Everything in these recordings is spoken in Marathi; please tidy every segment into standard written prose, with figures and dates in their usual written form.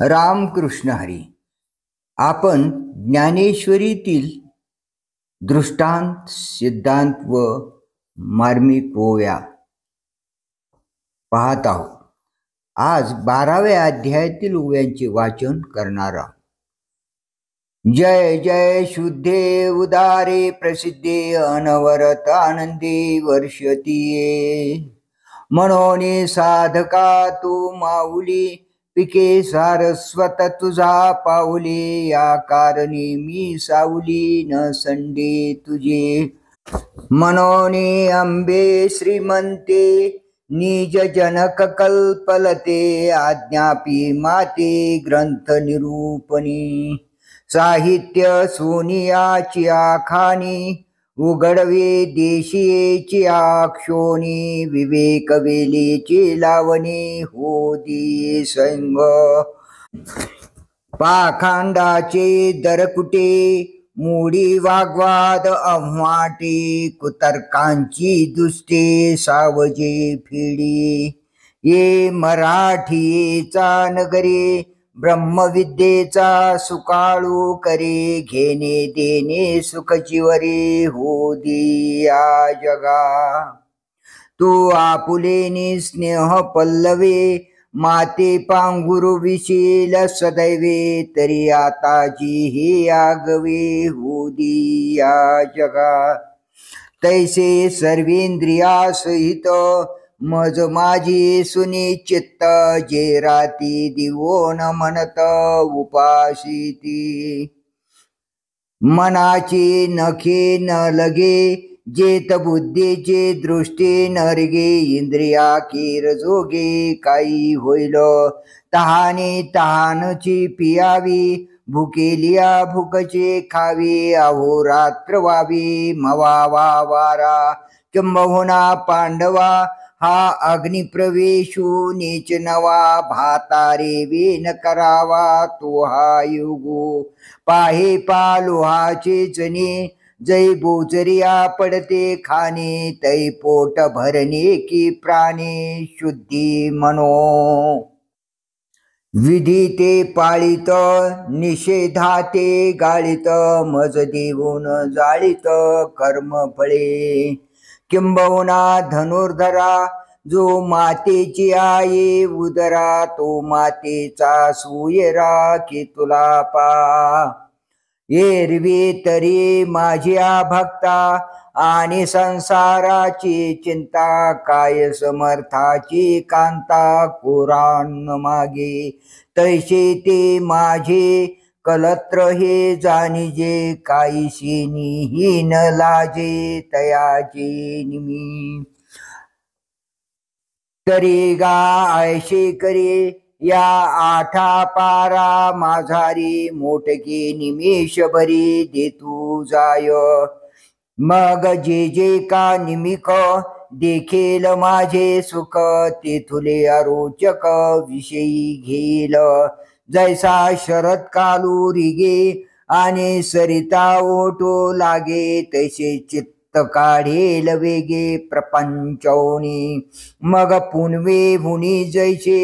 रामकृष्ण हरी. आपण ज्ञानेश्वरीतील दृष्टांत, सिद्धांत व मार्मिक ओव्या पाहत आहोत. आज 12व्या अध्यायातील ओव्यांचे वाचन करणार आहोत. जय जय शुद्धे उदारे प्रसिद्धे अनवरत आनंदी वर्षतीये. म्हणून साधका तू माऊली पिके सारस्वत तुझा पाऊली. या कारणी मी सावली न संडे तुझे. म्हणून अंबे श्रीमंते निज जनक कल्पलते. आज्ञापी माते ग्रंथ निरूपणी. साहित्य सोनियाची आखानी उघडवे देशीची आक्षोनी. विवेक वेलीची लावणी होदी संग. पाखांडाचे दरकुटे मूडी वाग्वाद अव्हाटे. कुतर्कांची दुष्टे सावजे फिडी. ये मराठीचा नगरे ब्रह्मविद्येचा सुकाळू करे. घेणे देणे सुखचिवरे होदी या जगा. तू आपुलेनी स्नेह पल्लवे माते पांघुरू विशील सदैवे. तरी आताची हे आगवे होदी या जगा. तैसे सर्वेंद्रिया सहित मज माझी सुनिश्चित्त. जे राती दिवोन म्हणत उपासिती. मनाची नखे न लगे जेत बुद्धीचे दृष्टी नरगे. इंद्रिया कीर जोगे काही होईल तहाने तहानची पियावी. भुकेलिया भुकचे खावी अहोरात्र व्हावी. मवावा वारा किंबहुना पांडवा हा अग्निप्रवेशू नीच नवा. भातारे वेन करावा तो हा युगो. पाहे पालोहाचे चणे जै बोचरिया पडते खाणे. तै पोट भरणे की प्राणे शुद्धी मनो. विधी ते पाळित निषेधाते गाळित. मज देऊन जाळीत कर्म फळे. किंबहुना धनुर्धरा जो मातेची आहे उदरा. तो मातेचा सुयरा की तुला पा. एरवी तरी माझ्या भक्ता आणि संसाराची चिंता. काय समर्थाची कांता कुराण मागे. तैसे ते माझे कलत्र हे जाणीजे. काहीशी हीन लाजे तयाचे निमी. तरी गा ऐशे करे या आठा पारा माझारी. मोठकी निमेष भरी देतू जाय. मग जे जे का निमिक देखेल माझे सुख. तेथुले अरोचक विषयी घेल. जैसा शरद कालू रिगे आणि सरिता ओटो लागे. तैसे चित्त काढेल वेगे प्रपंचौनी. मग पुनवे भुनी जैसे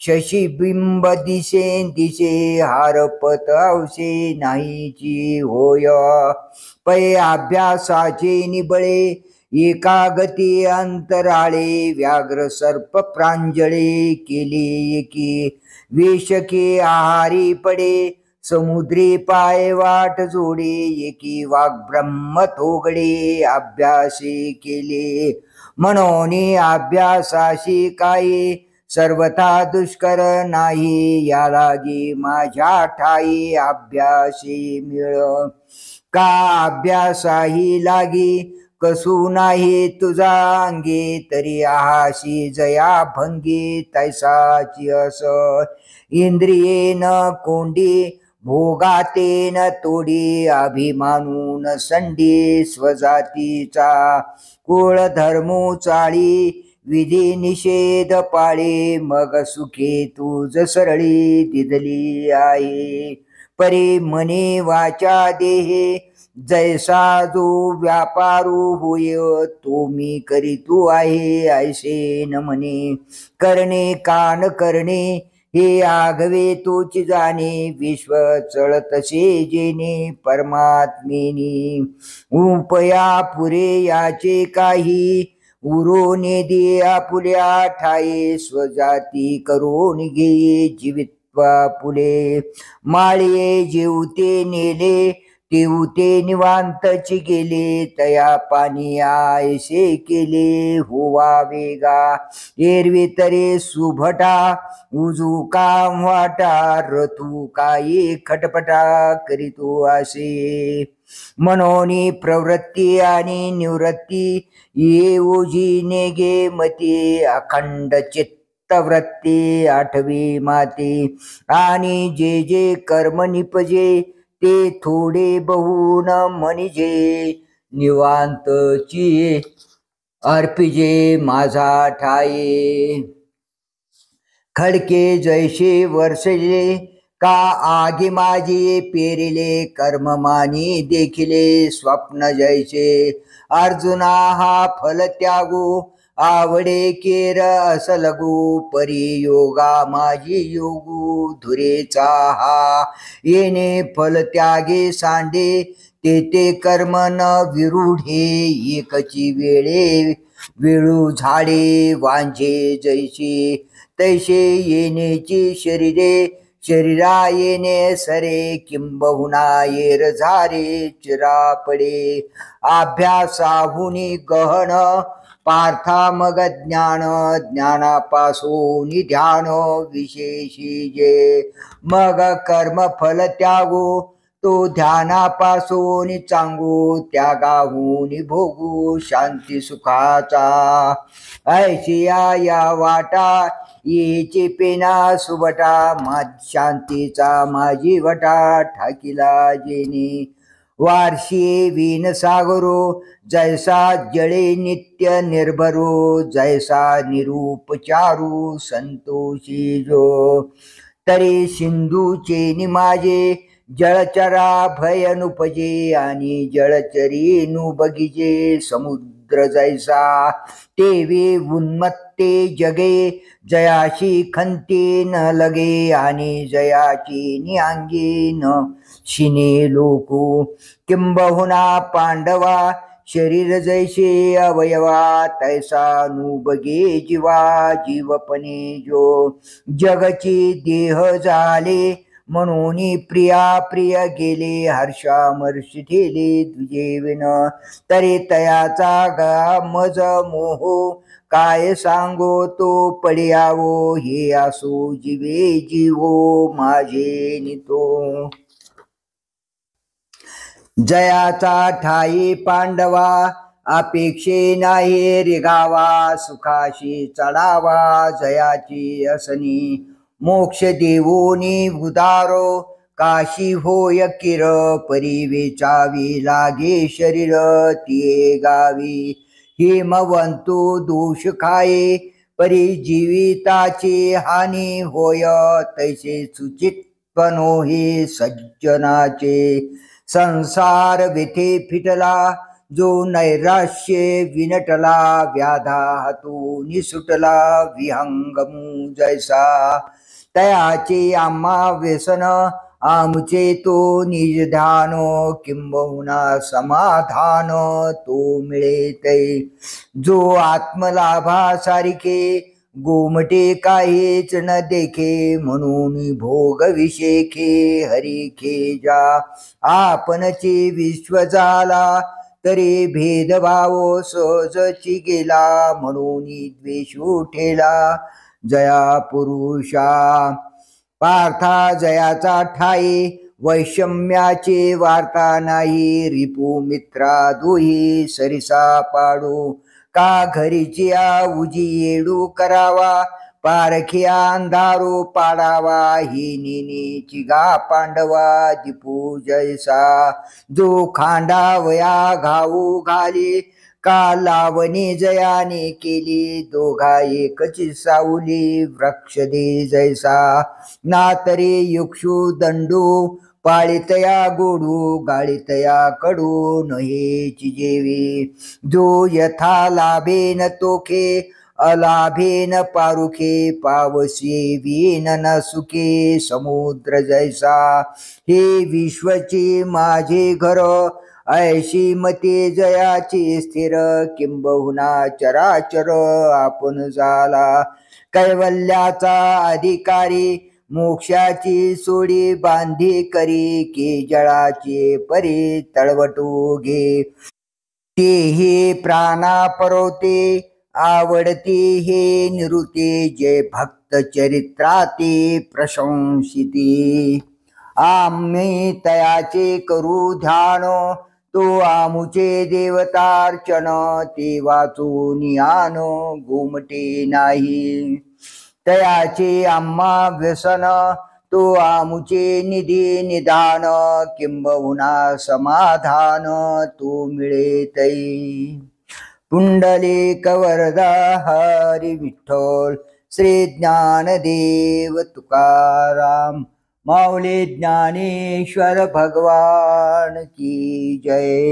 शशीबिंब दिसे दिसे. हारपत अवसे नाहीची होय. पै अभ्यासाचे निबळे एकागती अंतराळे. व्याघ्र सर्प प्रांजळे केले की. वेशके आहारी पडे समुद्री पाय वाट जोडे. एकी वाघ ब्रह्म थोगडे अभ्यासे केले. म्हणून अभ्यासाशी काय सर्वथा दुष्कर नाही. या लागी माझ्या ठाई अभ्यासी मिळ. का अभ्यासाही लागी कसू नाही तुझा अंगे. तरी आहाशी जया भंगी तैसाची अस. इंद्रिये न कोंडी भोगाते न तोडी. अभिमानून संडी स्वजातीचा. कुळ धर्मू चाळी विधी निषेध पाळे. मग सुखे तुझ सरळी दिदली आहे. परी मने वाचा देहे जैसा जो व्यापारू होय. तो मी करीतू आहे ऐसे न म्हणे. करणे कान करणे हे आघवे तोची जाणे विश्व चळतसे जेणे परमात्मेनी उपया पुरे याचे काही उरोने दे आपुल्या ठाये स्वजाती करून घे जीवित्वा पुले माळिये जेवते नेले तेवते निवांतची गेले तया पाणी आयसे केले होवा वेगा एरवी तरे सुभटा उजू काम वाटा रथू काही खटपटा करीतो असे मनोनी प्रवृत्ती आणि निवृत्ती ये ओजी नेगे मती अखंड चित्तवृत्ती आठवी माती आणि जे जे कर्म निपजे ते थोडे बहुन म्हणजे निवांतची अर्पिजे माझा ठाये खडके जैसे वर्षले का आगे माझे पेरिले कर्ममानी देखिले स्वप्न जैसे अर्जुना हा फल त्यागो आवडे केर असलगू परी योगा माझी योगू धुरेचा हा येणे फल त्यागे सांडे ते कर्म न विरूढे एकची वेळे वेळू झाडे वांझे जैसे तैसे येण्याची शरीरे शरीरा येणे सरे किंबहुना येर झारे चिरा पडे अभ्यासाहुनी गहन पार्था मग ज्ञान ज्ञानापासून ध्यान विशेषी जे मग कर्म फल त्यागो तो ध्यानापासून चांगू त्यागाहून भोगू शांती सुखाचा ऐशिया या वाटा येचे पेना सुबटा शांतीचा माझी वटा ठाकिला जेने वार्षी विन सागरो जैसा जळे नित्य निर्भरो जैसा निरूपचारू संतोषी जो तरी सिंधूचे निमाजे जळचरा भय नुपजे आणि जळचरी नु बगीजे समुद्र जैसा तेवे उन्मत्ते जगे जयाशी खंते न लगे आणि जयाची निआंगी न शिने लोकू किंबहुना पांडवा शरीर जैसे अवयवा तैसा नु बगे जीवा जीवपणे जो जगची देह झाले म्हणून प्रिया प्रिय गेले हर्षामर्ष ठेले तुझे विन तरी तयाचा गा मज मोहो काय सांगो तो पडियावो हे असो जीवे जीवो माझे नितो जयाचा ठाई पांडवा अपेक्षे नाही रिगावा सुखाशी चढावा जयाची असनी मोक्ष देवोनी उदारो काशी होय किर परी वेचावी लागे शरीर तिये गावी हिमवंतु दोष खाये परी जीविताची हानी होय तैसे सुचितपणो हे सज्जनाचे संसार विथे फिटला जो नैराश्ये विनटला व्याधा हातू निसुटला विहंगमू जैसा तयाचे आम्हा व्यसन आमचे तो निजधान किंबहुना समाधान तो मिळे तै जो आत्मलाभासारिखे गोमटे काहीच न देखे म्हणून भोग विषेखे हरिखे जा आपणचे विश्व झाला तरी भेदभाव सहजची गेला म्हणून द्वेष उठेला जया पुरुषा पार्था जयाचा ठाई वैषम्याचे वार्ता नाही रिपू मित्रा दुही सरिसा पाडू का घरीची उजी येडू करावा पारखिया अंधारू पाडावा ही निनीची गा पांडवा दिपू जैसा जो खांडावया घाऊ घाली का लावणी जयाने केली दोघा एकची सावली वृक्ष दे जैसा ना तरी युक्षु दंडू पाळितया गोडू गाळितया कडू नहेची जेवी जो यथा लाभेन तोखे अलाभेन पारुखे पावसे वीन न सुखे समुद्र जैसा हे विश्वचे माझे घर ऐशी मते जयाची स्थिर किंबहुना चराचर आपण झाला कैवल्याचा अधिकारी मोक्षाची सोडी बांधी करी की जळाचे परी तळवटू घे तेही प्राणा परवते आवडते हे निरुते जे भक्त चरित्राते प्रशंसिते आम्ही तयाचे करू ध्यान तो आमुचे देवतार्चन ते वाचून यान गोमटे नाही तयाचे आम्हा व्यसन तो आमुचे निधी निधान किंबहुना समाधान तो मिळे तै पुंडलिक वरदा हरी विठ्ठल श्री ज्ञानदेव तुकाराम माऊली ज्ञानेश्वर भगवान की जय।